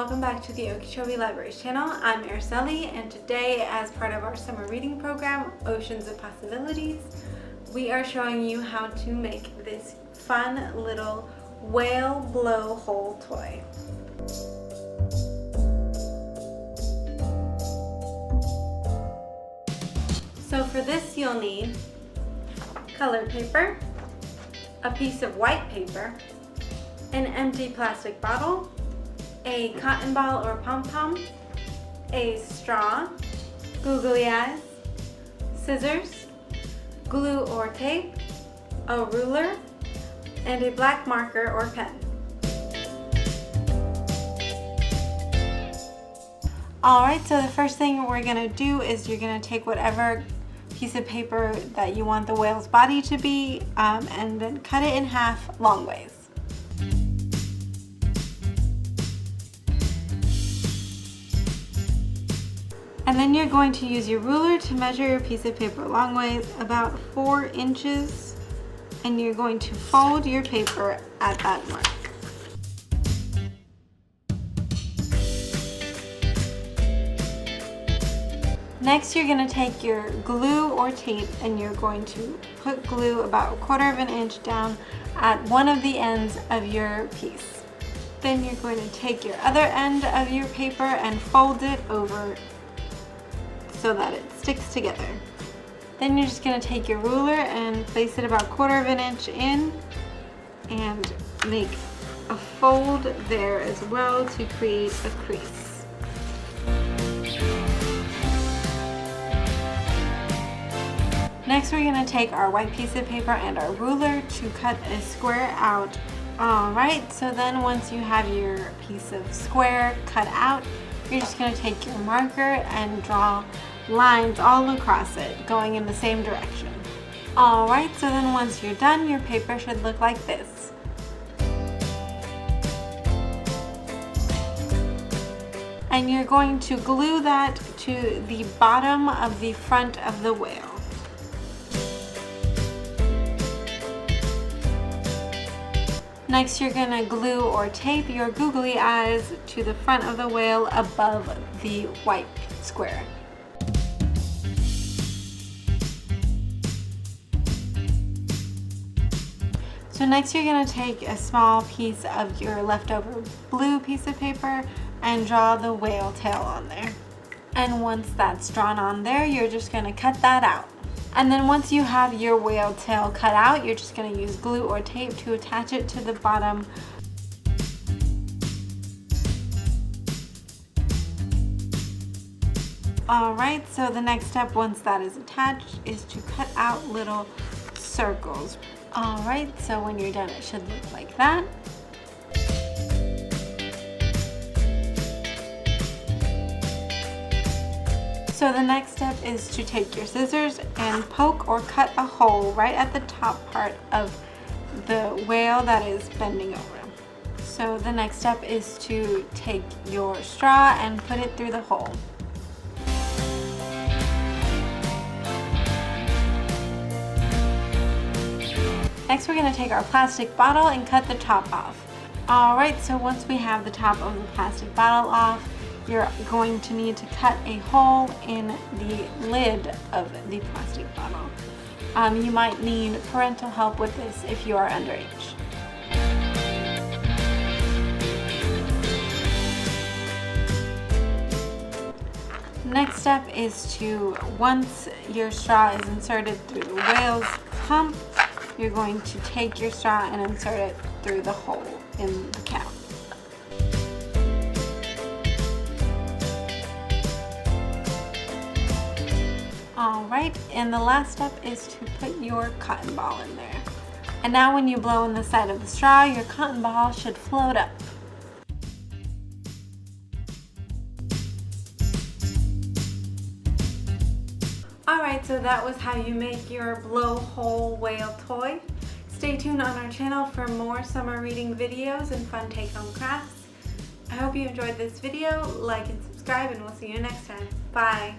welcome back to the Okeechobee Libraries channel. I'm Araceli, and today, as part of our summer reading program, Oceans of Possibilities, we are showing you how to make this fun little whale blowhole toy. So for this you'll need colored paper, a piece of white paper, an empty plastic bottle, a cotton ball or pom-pom, a straw, googly eyes, scissors, glue or tape, a ruler, and a black marker or pen. Alright, so the first thing we're going to do is you're going to take whatever piece of paper that you want the whale's body to be and then cut it in half long ways. And then you're going to use your ruler to measure your piece of paper long ways, about 4 inches, and you're going to fold your paper at that mark. Next, you're going to take your glue or tape and you're going to put glue about 1/4 inch down at one of the ends of your piece. Then you're going to take your other end of your paper and fold it over so that it sticks together. Then you're just going to take your ruler and place it about 1/4 inch in and make a fold there as well to create a crease. Next, we're going to take our white piece of paper and our ruler to cut a square out. Alright, so then once you have your piece of square cut out, you're just going to take your marker and draw lines all across it, going in the same direction. Alright, so then once you're done, your paper should look like this. And you're going to glue that to the bottom of the front of the whale. Next, you're going to glue or tape your googly eyes to the front of the whale above the white square. So next, you're going to take a small piece of your leftover blue piece of paper and draw the whale tail on there. And once that's drawn on there, you're just going to cut that out. And then once you have your whale tail cut out, you're just going to use glue or tape to attach it to the bottom. Alright, so the next step once that is attached is to cut out little circles. Alright, so when you're done it should look like that. So the next step is to take your scissors and poke or cut a hole right at the top part of the whale that is bending over. So the next step is to take your straw and put it through the hole. Next, we're going to take our plastic bottle and cut the top off. Alright, so once we have the top of the plastic bottle off, you're going to need to cut a hole in the lid of the plastic bottle. You might need parental help with this if you are underage. Next step is to, once your straw is inserted through the whale's hump, you're going to take your straw and insert it through the hole in the cap. Alright, and the last step is to put your cotton ball in there. And now when you blow in the side of the straw, your cotton ball should float up. Alright, so that was how you make your blowhole whale toy. Stay tuned on our channel for more summer reading videos and fun take-home crafts. I hope you enjoyed this video. Like and subscribe, and we'll see you next time. Bye!